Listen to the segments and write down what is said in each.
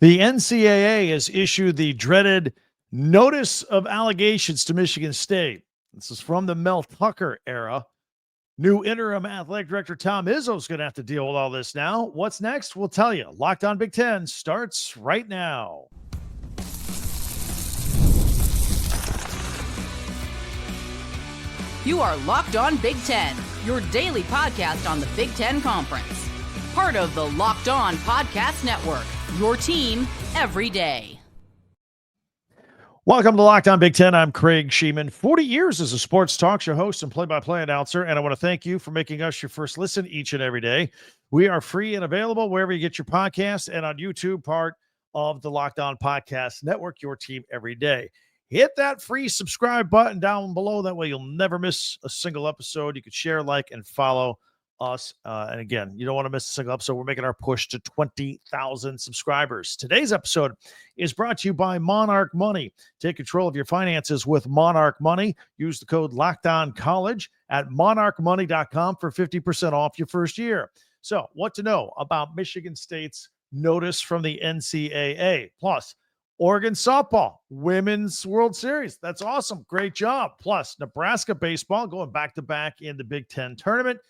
The NCAA has issued the dreaded notice of allegations to Michigan State. This is from the Mel Tucker era. New interim athletic director Tom Izzo's going to have to deal with all this now. What's next? We'll tell you. Locked On Big Ten starts right now. You are Locked On Big Ten, your daily podcast on the Big Ten Conference. Part of the Locked On Podcast Network, your team every day. Welcome to Locked On Big Ten. I'm Craig Sheeman. 40 years as a sports talk show host and play-by-play announcer, and I want to thank you for making us your first listen each and every day. We are free and available wherever you get your podcasts and on YouTube, part of the Locked On Podcast Network, your team every day. Hit that free subscribe button down below. That way you'll never miss a single episode. You can share, like, and follow us. And again, you don't want to miss a single episode. We're making our push to 20,000 subscribers. Today's episode is brought to you by Monarch Money. Take control of your finances with Monarch Money. Use the code LOCKEDONCOLLEGE at monarchmoney.com for 50% off your first year. So, what to know about Michigan State's notice from the NCAA? Plus, Oregon softball, women's World Series. That's awesome. Great job. Plus, Nebraska baseball going back-to-back in the Big Ten tournament.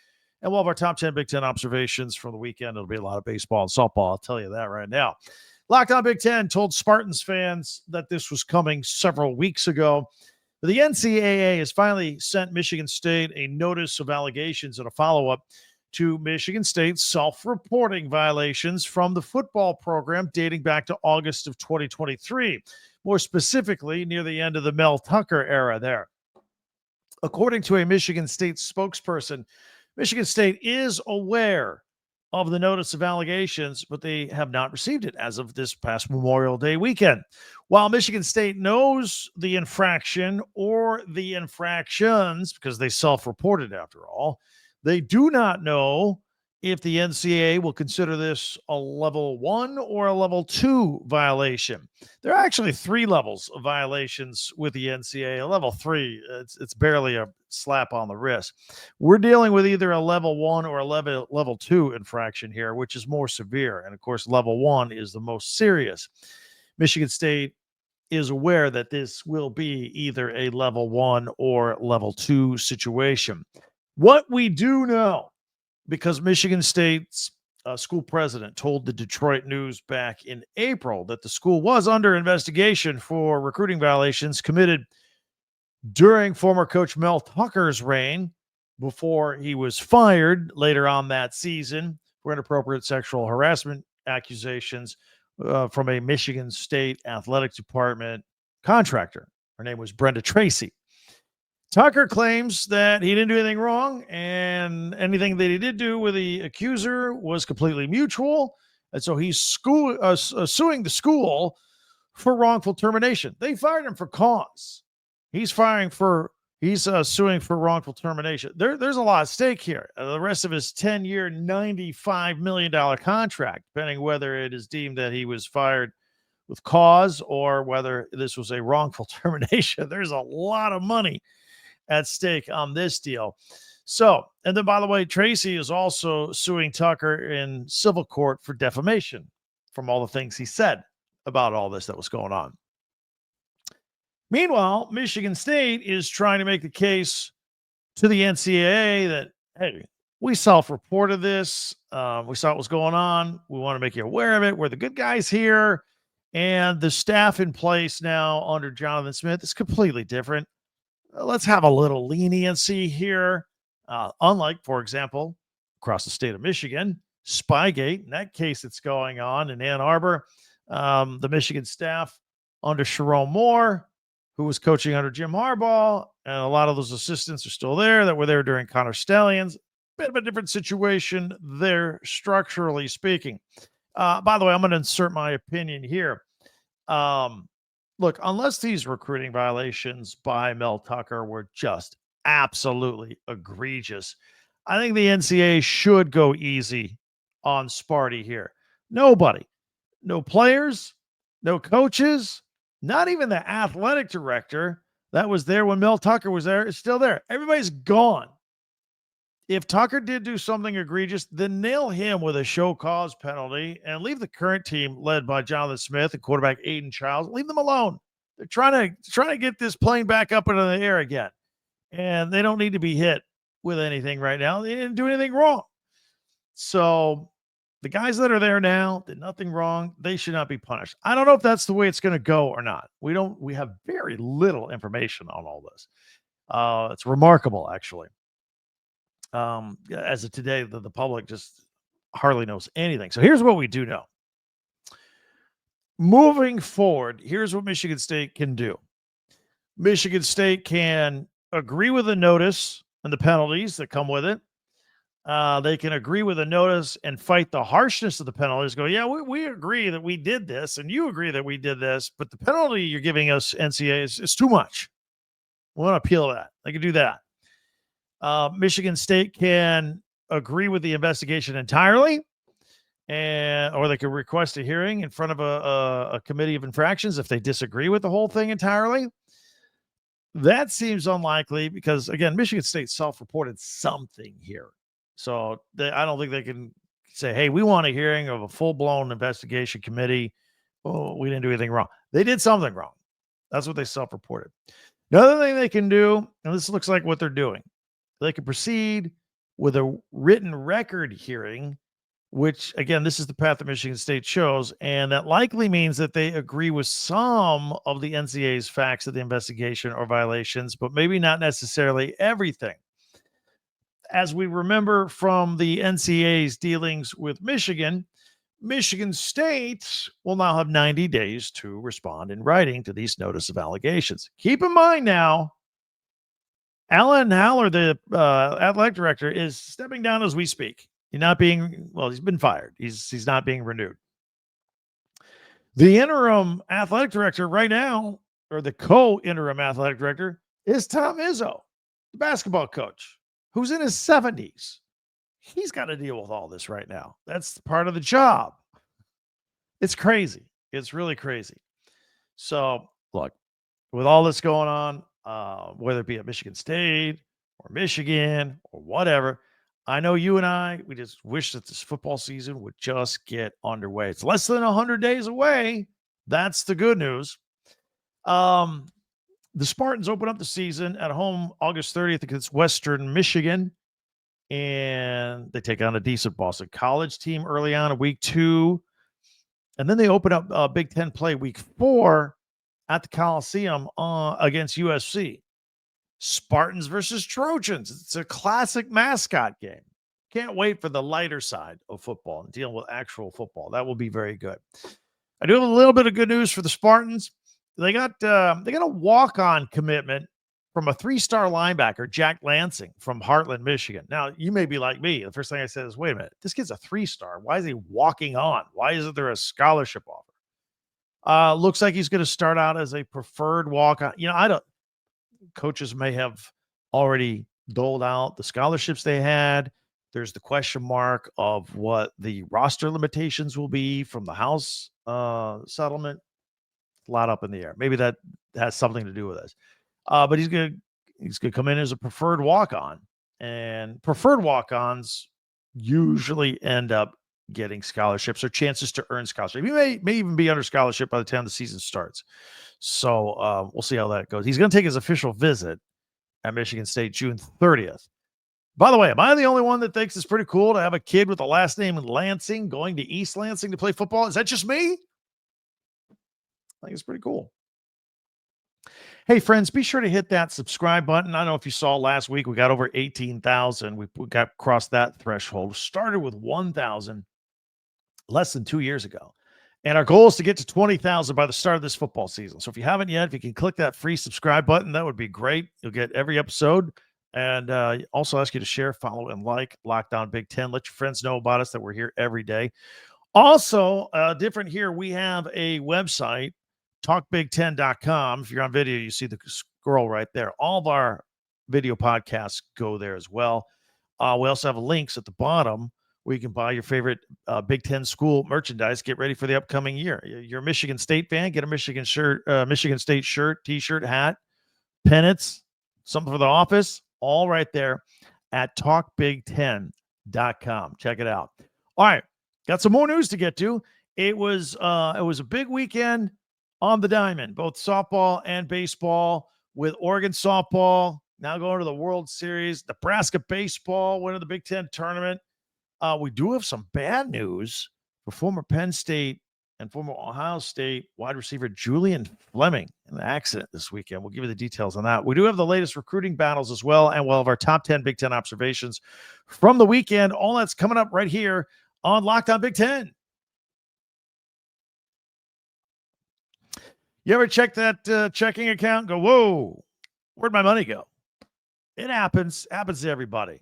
And we'll have our top 10 Big Ten observations from the weekend. It'll be a lot of baseball and softball. I'll tell you that right now. Locked On Big Ten told Spartans fans that this was coming several weeks ago. The NCAA has finally sent Michigan State a notice of allegations and a follow-up to Michigan State's self-reporting violations from the football program dating back to August of 2023, more specifically near the end of the Mel Tucker era there. According to a Michigan State spokesperson, Michigan State is aware of the notice of allegations, but they have not received it as of this past Memorial Day weekend. While Michigan State knows the infraction or the infractions, because they self-reported after all, they do not know if the NCAA will consider this a level 1 or a level 2 violation. There are actually 3 levels of violations with the NCAA. A level 3, it's barely a slap on the wrist. We're dealing with either a level 1 or a level 2 infraction here, which is more severe. And of course, level 1 is the most serious. Michigan State is aware that this will be either a level 1 or level 2 situation. What we do know, because Michigan State's school president told the Detroit News back in April that the school was under investigation for recruiting violations committed during former coach Mel Tucker's reign before he was fired later on that season for inappropriate sexual harassment accusations from a Michigan State athletic department contractor. Her name was Brenda Tracy. Tucker claims that he didn't do anything wrong, and anything that he did do with the accuser was completely mutual. And so he's suing the school for wrongful termination. They fired him for cause. He's suing for wrongful termination. There's a lot at stake here. The rest of his 10-year, $95 million contract, depending whether it is deemed that he was fired with cause or whether this was a wrongful termination. There's a lot of money at stake on this deal. So, and then by the way, Tracy is also suing Tucker in civil court for defamation from all the things he said about all this that was going on. Meanwhile, Michigan State is trying to make the case to the NCAA that, hey, we self-reported this. We saw what was going on. We want to make you aware of it. We're the good guys here. And the staff in place now under Jonathan Smith is completely different. Let's have a little leniency here. Unlike, for example, across the state of Michigan, Spygate, in that case that's going on in Ann Arbor, the Michigan staff under Sharon Moore, who was coaching under Jim Harbaugh, and a lot of those assistants are still there that were there during Connor Stalions. Bit of a different situation there, structurally speaking. By the way, I'm going to insert my opinion here. Look, unless these recruiting violations by Mel Tucker were just absolutely egregious, I think the NCAA should go easy on Sparty here. Nobody, no players, no coaches, not even the athletic director that was there when Mel Tucker was there is still there. Everybody's gone. if Tucker did do something egregious, then nail him with a show cause penalty and leave the current team led by Jonathan Smith and quarterback Aiden Childs. Leave them alone. They're trying to get this plane back up into the air again, and they don't need to be hit with anything right now. They didn't do anything wrong. So the guys that are there now did nothing wrong. They should not be punished. I don't know if that's the way it's going to go or not. We have very little information on all this. It's remarkable, actually. As of today, the public just hardly knows anything. So here's what we do know. Moving forward, here's what Michigan State can do. Michigan State can agree with the notice and the penalties that come with it. They can agree with the notice and fight the harshness of the penalties. Go, yeah, we agree that we did this, and you agree that we did this, but the penalty you're giving us, NCAA, is too much. We want to appeal that. They can do that. Michigan State can agree with the investigation entirely, or they can request a hearing in front of a committee of infractions if they disagree with the whole thing entirely. That seems unlikely because, again, Michigan State self-reported something here. So I don't think they can say, hey, we want a hearing of a full-blown investigation committee. Oh, we didn't do anything wrong. They did something wrong. That's what they self-reported. Another thing they can do, and this looks like what they're doing, they can proceed with a written record hearing, which, again, this is the path that Michigan State chose, and that likely means that they agree with some of the NCAA's facts of the investigation or violations, but maybe not necessarily everything. As we remember from the NCAA's dealings with Michigan, Michigan State will now have 90 days to respond in writing to these notice of allegations. Keep in mind now, Alan Haller, the athletic director, is stepping down as we speak. He's been fired. He's not being renewed. The interim athletic director right now, or the co-interim athletic director, is Tom Izzo, the basketball coach, who's in his 70s. He's got to deal with all this right now. That's part of the job. It's crazy. It's really crazy. So, look, with all this going on, whether it be at Michigan State or Michigan or whatever, I know you and we just wish that this football season would just get underway. It's less than 100 days away. That's the good news. The Spartans open up the season at home August 30th against Western Michigan, and they take on a decent Boston College team early on in week 2. And then they open up Big Ten play week 4 at the Coliseum against USC. Spartans versus Trojans. It's a classic mascot game. Can't wait for the lighter side of football and dealing with actual football. That will be very good. I do have a little bit of good news for the Spartans. They got a walk-on commitment from a 3-star linebacker, Jack Lansing from Heartland, Michigan. Now, you may be like me. The first thing I said is, wait a minute, this kid's a 3-star. Why is he walking on? Why isn't there a scholarship offer? Looks like he's going to start out as a preferred walk-on. Coaches may have already doled out the scholarships they had. There's the question mark of what the roster limitations will be from the House settlement. A lot up in the air. Maybe that has something to do with this. But he's gonna come in as a preferred walk-on, and preferred walk-ons usually end up getting scholarships or chances to earn scholarship. He may even be under scholarship by the time the season starts. So we'll see how that goes. He's going to take his official visit at Michigan State June 30th. By the way, am I the only one that thinks it's pretty cool to have a kid with the last name Lansing going to East Lansing to play football? Is that just me? I think it's pretty cool. Hey, friends, be sure to hit that subscribe button. I don't know if you saw last week, we got over 18,000. We got across that threshold. Started with 1,000 less than 2 years ago. And our goal is to get to 20,000 by the start of this football season. So if you haven't yet, if you can click that free subscribe button, that would be great. You'll get every episode. And also ask you to share, follow, and like Locked On Big Ten. Let your friends know about us, that we're here every day. Also, different here, we have a website, talkbig10.com. If you're on video, you see the scroll right there. All of our video podcasts go there as well. We also have links at the bottom where you can buy your favorite Big Ten school merchandise. Get ready for the upcoming year. You're a Michigan State fan, get a Michigan State shirt, T-shirt, hat, pennants, something for the office, all right there at talkbig10.com. Check it out. All right, got some more news to get to. It was a big weekend on the diamond, both softball and baseball, with Oregon softball now going to the World Series, Nebraska baseball winning the Big Ten tournament. We do have some bad news for former Penn State and former Ohio State wide receiver Julian Fleming in an accident this weekend. We'll give you the details on that. We do have the latest recruiting battles as well, and we'll have our top 10 Big Ten observations from the weekend. All that's coming up right here on Locked On Big Ten. You ever check that checking account and go, whoa, where'd my money go? It happens to everybody.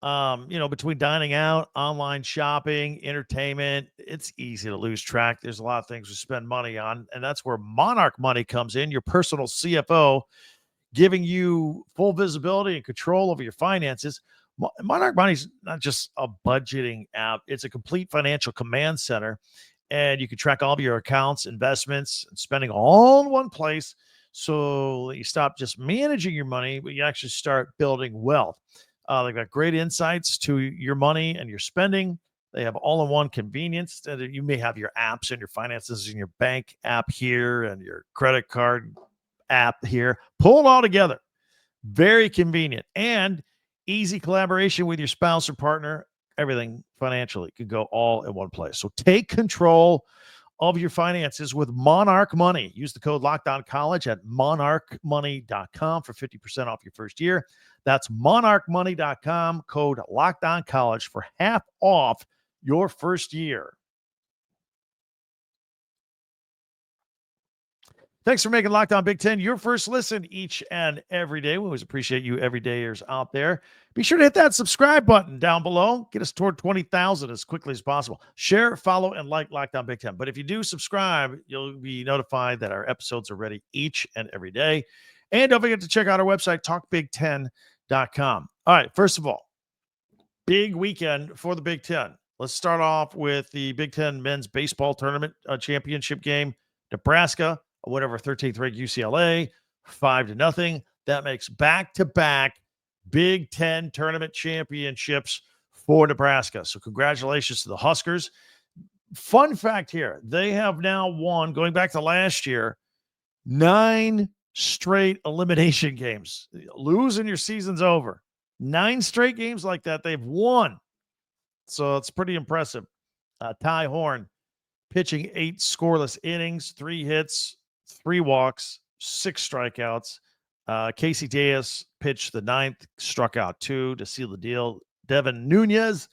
Between dining out, online shopping, entertainment, it's easy to lose track. There's a lot of things to spend money on, and that's where Monarch Money comes in, your personal CFO, giving you full visibility and control over your finances. Monarch Money is not just a budgeting app. It's a complete financial command center, and you can track all of your accounts, investments, and spending all in one place so that you stop just managing your money, but you actually start building wealth. They've got great insights to your money and your spending. They have all-in-one convenience. You may have your apps and your finances and your bank app here and your credit card app here. Pull it all together. Very convenient and easy collaboration with your spouse or partner. Everything financially can go all in one place. So take control of your finances with Monarch Money. Use the code LOCKEDONCollege at monarchmoney.com for 50% off your first year. That's monarchmoney.com, code LOCKEDONCollege for half off your first year. Thanks for making Locked On Big Ten your first listen each and every day. We always appreciate you everydayers out there. Be sure to hit that subscribe button down below. Get us toward 20,000 as quickly as possible. Share, follow, and like Locked On Big Ten. But if you do subscribe, you'll be notified that our episodes are ready each and every day. And don't forget to check out our website, talkbig10.com. All right, first of all, big weekend for the Big Ten. Let's start off with the Big Ten men's baseball tournament championship game. Nebraska, a win over 13th ranked UCLA, 5-0. That makes back-to-back Big Ten tournament championships for Nebraska. So congratulations to the Huskers. Fun fact here, they have now won, going back to last year, 9 straight elimination games. Lose and your season's over. 9 straight games like that they've won. So it's pretty impressive. Ty Horn pitching 8 scoreless innings, 3 hits, 3 walks, 6 strikeouts. Casey Diaz pitched the 9th, struck out 2 to seal the deal. Devin Nunez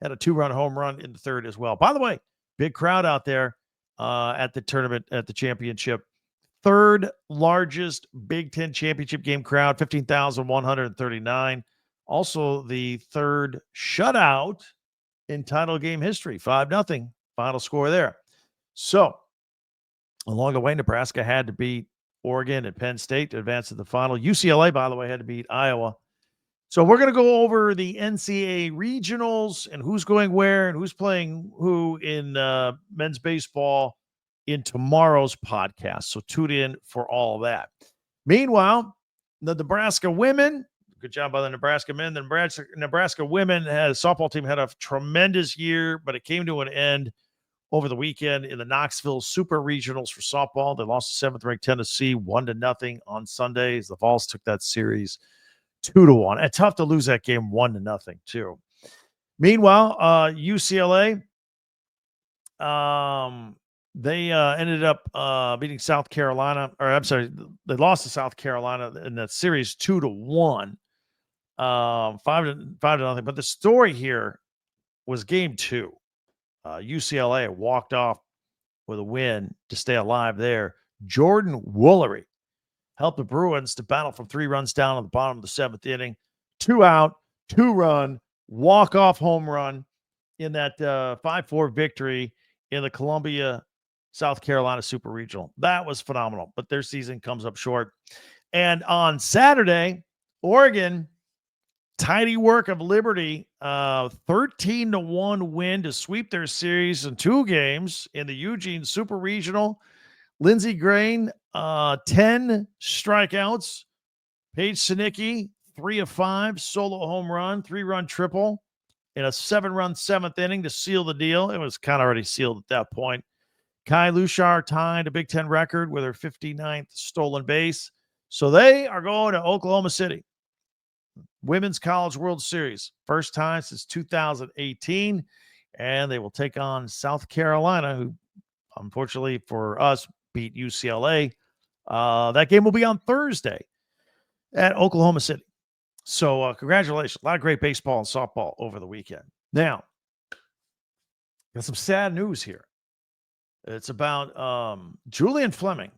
had a 2-run home run in the 3rd as well. By the way, big crowd out there at the tournament, at the championship. 3rd largest Big Ten championship game crowd, 15,139. Also the 3rd shutout in title game history, 5-0 final score there. So along the way, Nebraska had to beat Oregon and Penn State to advance to the final. UCLA, by the way, had to beat Iowa. So we're going to go over the NCAA regionals and who's going where and who's playing who in men's baseball in tomorrow's podcast. So tune in for all of that. Meanwhile, the Nebraska women, good job by the Nebraska men. The Nebraska women softball team had a tremendous year, but it came to an end over the weekend in the Knoxville Super Regionals for softball. They lost to 7th-ranked Tennessee 1-0 on Sunday as the Vols took that series 2-1. And tough to lose that game 1-0 too. Meanwhile, UCLA, they ended up beating South Carolina, or I'm sorry, they lost to South Carolina in that series 2-1, 5-0. But the story here was game 2. UCLA walked off with a win to stay alive there. Jordan Woolery helped the Bruins to battle from 3 runs down at the bottom of the 7th inning. 2 out, 2-run, walk-off home run in that 5-4 victory in the Columbia, South Carolina Super Regional. That was phenomenal, but their season comes up short. And on Saturday, Oregon, tidy work of Liberty, 13-1 win to sweep their series in 2 games in the Eugene Super Regional. Lindsey Grein, 10 strikeouts. Paige Sinicki, 3 of 5, solo home run, 3-run triple in a 7-run 7th inning to seal the deal. It was kind of already sealed at that point. Kai Lushar tied a Big Ten record with her 59th stolen base. So they are going to Oklahoma City. Women's College World Series. First time since 2018. And they will take on South Carolina, who, unfortunately for us, beat UCLA. That game will be on Thursday at Oklahoma City. So congratulations. A lot of great baseball and softball over the weekend. Now, got some sad news here. It's about Julian Fleming,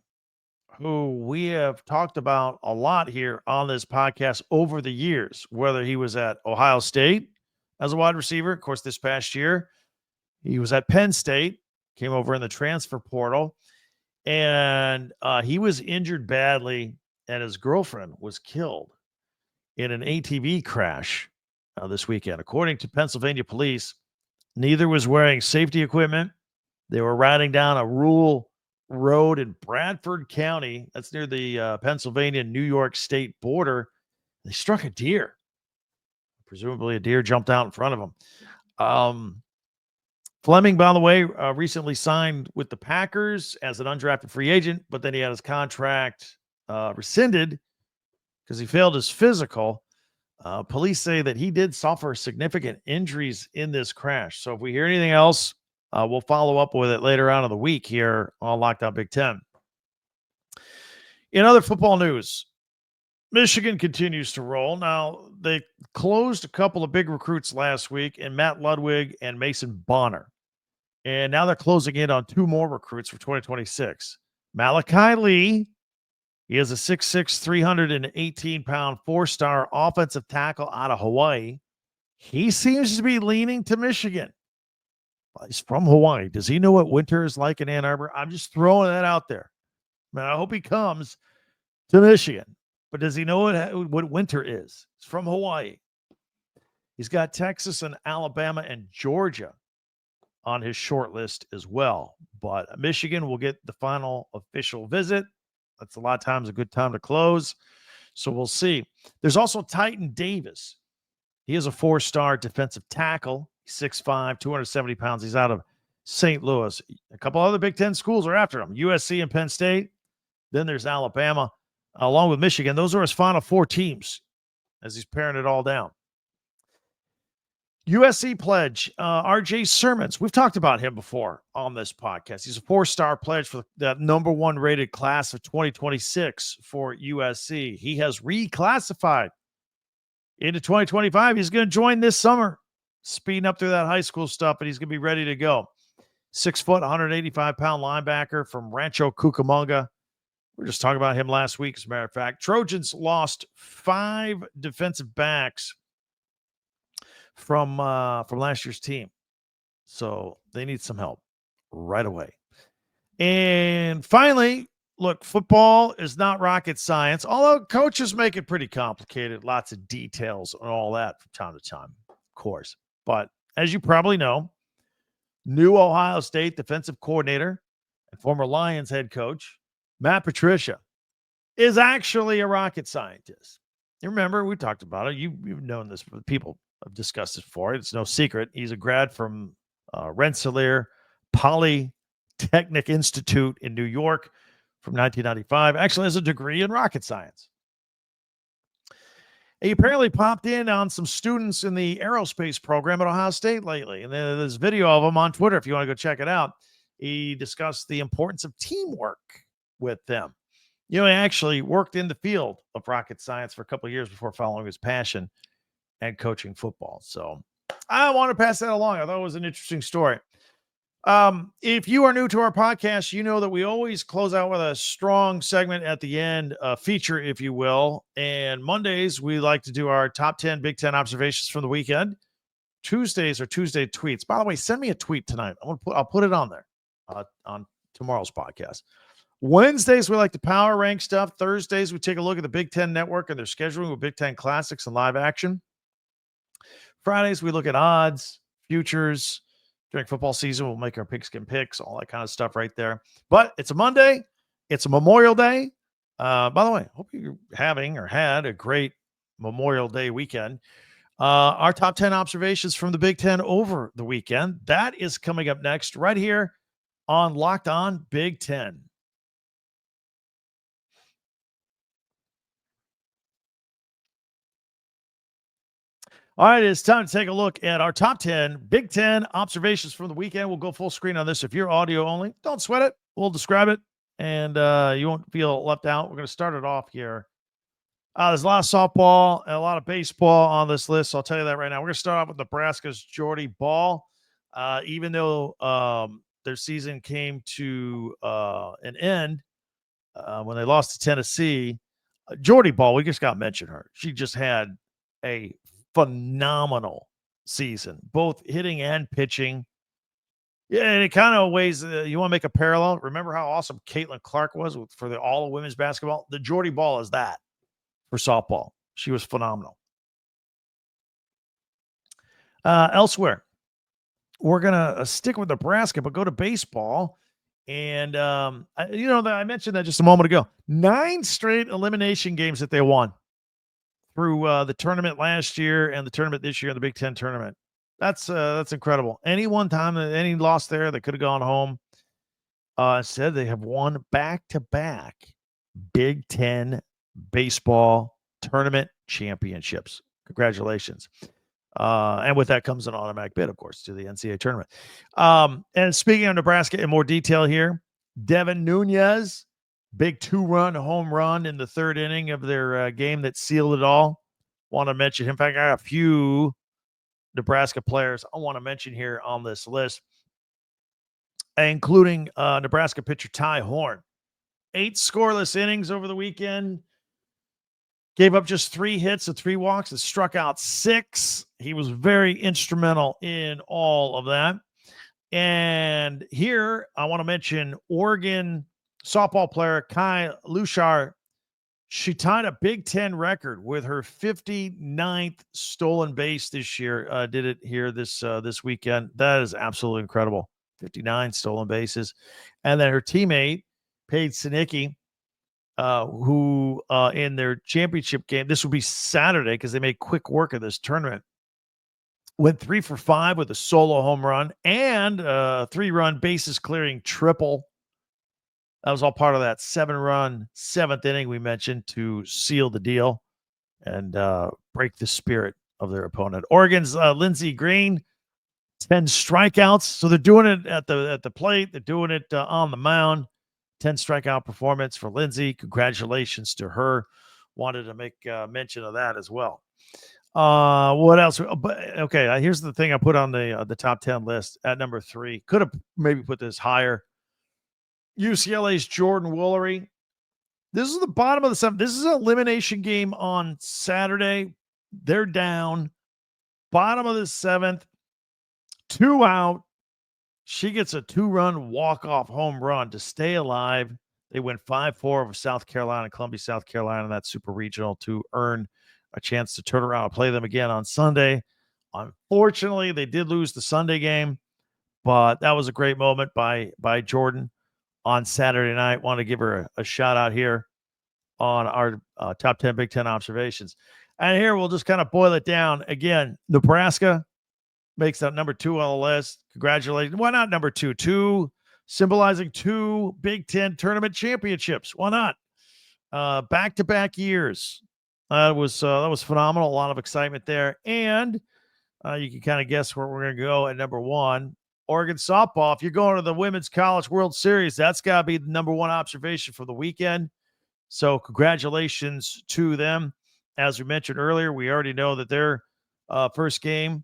who we have talked about a lot here on this podcast over the years, whether he was at Ohio State as a wide receiver. Of course, this past year, he was at Penn State, came over in the transfer portal, and he was injured badly, and his girlfriend was killed in an ATV crash this weekend. According to Pennsylvania police, neither was wearing safety equipment. They were riding down a rural road in Bradford County. That's near the Pennsylvania-New York state border. They struck a deer. Presumably a deer jumped out in front of them. Fleming, by the way, recently signed with the Packers as an undrafted free agent, but then he had his contract rescinded because he failed his physical. Police say that he did suffer significant injuries in this crash. So if we hear anything else, we'll follow up with it later on in the week here on Locked On Big Ten. In other football news, Michigan continues to roll. Now, they closed a couple of big recruits last week in Matt Ludwig and Mason Bonner. And now they're closing in on 2 more recruits for 2026. Malachi Lee, he is a 6'6", 318-pound 4-star offensive tackle out of Hawaii. He seems to be leaning to Michigan. He's from Hawaii. Does he know what winter is like in Ann Arbor? I'm just throwing that out there. Man, I hope he comes to Michigan. But does he know what winter is? He's from Hawaii. He's got Texas and Alabama and Georgia on his short list as well. But Michigan will get the final official visit. That's a lot of times a good time to close. So we'll see. There's also Titan Davis. He is a 4-star defensive tackle. 6'5", 270 pounds. He's out of St. Louis. A couple other Big Ten schools are after him. USC and Penn State. Then there's Alabama, along with Michigan. Those are his final 4 teams as he's paring it all down. USC pledge, R.J. Sermons. We've talked about him before on this podcast. He's a 4-star pledge for the number 1 rated class of 2026 for USC. He has reclassified into 2025. He's going to join this summer, speeding up through that high school stuff, and he's going to be ready to go. 6 foot, 185-pound linebacker from Rancho Cucamonga. We were just talking about him last week, as a matter of fact. Trojans lost 5 defensive backs from last year's team. So they need some help right away. And finally, look, football is not rocket science, although coaches make it pretty complicated. Lots of details and all that from time to time, of course. But as you probably know, new Ohio State defensive coordinator and former Lions head coach, Matt Patricia, is actually a rocket scientist. You remember, we talked about it. You've known this. People have discussed it before. It's no secret. He's a grad from Rensselaer Polytechnic Institute in New York from 1995. Actually has a degree in rocket science. He apparently popped in on some students in the aerospace program at Ohio State lately. And then there's video of him on Twitter if you want to go check it out. He discussed the importance of teamwork with them. You know, he actually worked in the field of rocket science for a couple of years before following his passion and coaching football. So I want to pass that along. I thought it was an interesting story. If you are new to our podcast, you know that we always close out with a strong segment at the end, a feature, if you will. And Mondays, we like to do our top 10 Big Ten observations from the weekend. Tuesdays are Tuesday tweets. By the way, send me a tweet tonight. I'll put it on there on tomorrow's podcast. Wednesdays, we like to power rank stuff. Thursdays, we take a look at the Big Ten Network and their scheduling with Big Ten Classics and live action. Fridays, we look at odds, futures. During football season, we'll make our pigskin picks, all that kind of stuff right there. But it's a Monday. It's a Memorial Day. By the way, hope you're having or had a great Memorial Day weekend. Our top 10 observations from the Big Ten over the weekend. That is coming up next right here on Locked On Big Ten. All right, it's time to take a look at our top 10 Big Ten observations from the weekend. We'll go full screen on this. If you're audio only, don't sweat it. We'll describe it, and you won't feel left out. We're going to start it off here. There's a lot of softball and a lot of baseball on this list, so I'll tell you that right now. We're going to start off with Nebraska's Jordy Ball. Even though their season came to an end when they lost to Tennessee, Jordy Ball, we just got to mention her. She just had a phenomenal season, both hitting and pitching. Yeah, and it kind of ways you want to make a parallel. Remember how awesome Caitlin Clark was for the all of women's basketball? The Jordy Ball is that for softball. She was phenomenal. Elsewhere, we're going to stick with Nebraska, but go to baseball. And, I mentioned that just a moment ago. 9 straight elimination games that they won through the tournament last year and the tournament this year in the Big Ten tournament. That's incredible. Any one time, any loss there, they could have gone home. Instead, they have won back-to-back Big Ten baseball tournament championships. Congratulations. And with that comes an automatic bid, of course, to the NCAA tournament. And speaking of Nebraska in more detail here, Devin Nunez, big 2-run home run in the 3rd inning of their game that sealed it all. Want to mention him. In fact, I got a few Nebraska players I want to mention here on this list, including Nebraska pitcher Ty Horn. 8 scoreless innings over the weekend. Gave up just 3 hits and 3 walks and struck out 6. He was very instrumental in all of that. And here I want to mention Oregon softball player Kai Lushar. She tied a Big Ten record with her 59th stolen base this year. Did it here this weekend. That is absolutely incredible. 59 stolen bases. And then her teammate, Paige Sinicki, who in their championship game, this will be Saturday because they made quick work of this tournament, went 3 for 5 with a solo home run and a 3-run bases clearing triple. That was all part of that 7-run 7th inning we mentioned to seal the deal and break the spirit of their opponent. Oregon's Lindsey Grein, 10 strikeouts. So they're doing it at the plate. They're doing it on the mound. 10 strikeout performance for Lindsey. Congratulations to her. Wanted to make mention of that as well. What else? Okay, here's the thing I put on the top 10 list at number 3. Could have maybe put this higher. UCLA's Jordan Woolery. This is the bottom of the 7th. This is an elimination game on Saturday. They're down. Bottom of the 7th. 2 out. She gets a 2-run walk-off home run to stay alive. They win 5-4 over South Carolina, Columbia, South Carolina, in that super regional to earn a chance to turn around and play them again on Sunday. Unfortunately, they did lose the Sunday game, but that was a great moment by Jordan on Saturday night. Want to give her a shout out here on our top 10 Big Ten observations. And here we'll just kind of boil it down. Again, Nebraska makes that number 2 on the list. Congratulations. Why not number 2? 2 symbolizing 2 Big Ten tournament championships. Why not? Back-to-back years. That was phenomenal. A lot of excitement there. And you can kind of guess where we're going to go at number 1. Oregon softball. If you're going to the Women's College World Series, that's got to be the number 1 observation for the weekend. So congratulations to them. As we mentioned earlier, we already know that their first game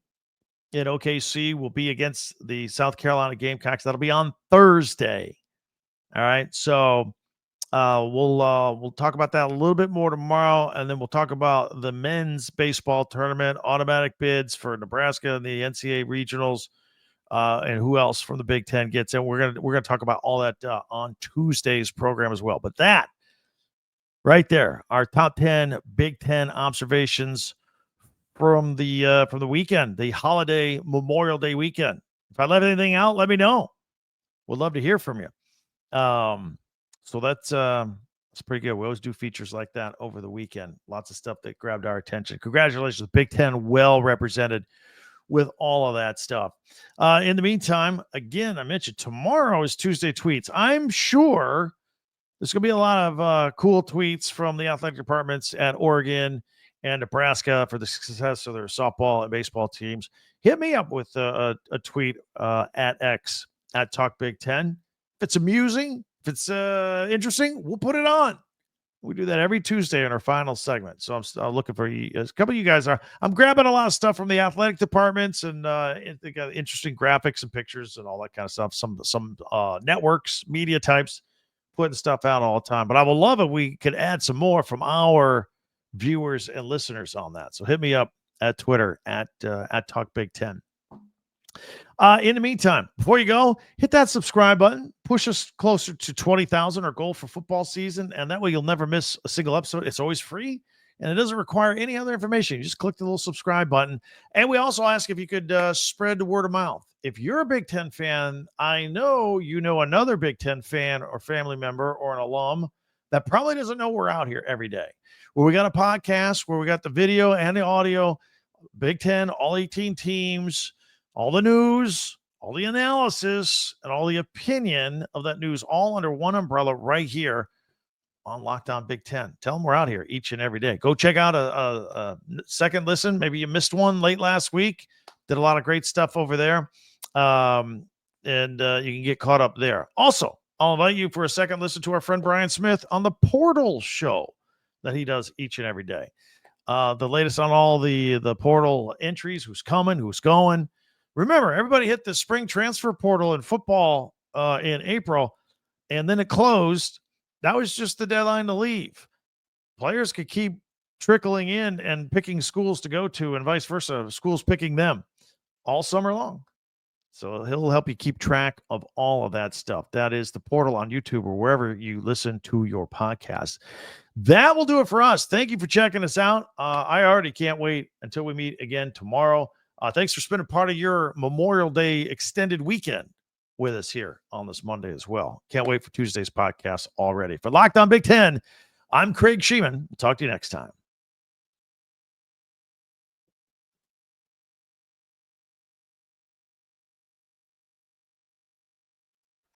in OKC will be against the South Carolina Gamecocks. That'll be on Thursday. All right. So we'll talk about that a little bit more tomorrow, and then we'll talk about the men's baseball tournament, automatic bids for Nebraska and the NCAA regionals, and who else from the Big Ten gets in. We're gonna talk about all that on Tuesday's program as well. But that right there, our top 10 Big Ten observations from the weekend, the holiday Memorial Day weekend. If I left anything out, let me know. Would love to hear from you. So that's It's pretty good. We always do features like that over the weekend. Lots of stuff that grabbed our attention. Congratulations, Big Ten, well represented with all of that stuff. In the meantime, again, I mentioned tomorrow is Tuesday Tweets. I'm sure there's going to be a lot of cool tweets from the athletic departments at Oregon and Nebraska for the success of their softball and baseball teams. Hit me up with a tweet at X at Talk Big Ten. If it's amusing, if it's interesting, we'll put it on. We do that every Tuesday in our final segment. So I'm looking for you. A couple of you guys are. I'm grabbing a lot of stuff from the athletic departments, and they got interesting graphics and pictures and all that kind of stuff. Some networks, media types, putting stuff out all the time. But I would love if we could add some more from our viewers and listeners on that. So hit me up at Twitter at Talk Big Ten. In the meantime, before you go, hit that subscribe button. Push us closer to 20,000, our goal for football season, and that way you'll never miss a single episode. It's always free, and it doesn't require any other information. You just click the little subscribe button. And we also ask if you could spread the word of mouth. If you're a Big Ten fan, I know you know another Big Ten fan or family member or an alum that probably doesn't know we're out here every day. Where we got a podcast, where we got the video and the audio, Big Ten, all 18 teams, all the news, all the analysis, and all the opinion of that news all under one umbrella right here on Locked On Big Ten. Tell them we're out here each and every day. Go check out a second listen. Maybe you missed one late last week. Did a lot of great stuff over there. And you can get caught up there. Also, I'll invite you for a second listen to our friend Brian Smith on the Portal Show that he does each and every day. The latest on all the portal entries, who's coming, who's going. Remember, everybody hit the spring transfer portal in football in April, and then it closed. That was just the deadline to leave. Players could keep trickling in and picking schools to go to and vice versa, schools picking them all summer long. So he'll help you keep track of all of that stuff. That is the portal on YouTube or wherever you listen to your podcast. That will do it for us. Thank you for checking us out. I already can't wait until we meet again tomorrow. Thanks for spending part of your Memorial Day extended weekend with us here on this Monday as well. Can't wait for Tuesday's podcast already. For Locked On Big Ten, I'm Craig Sheeman. We'll talk to you next time.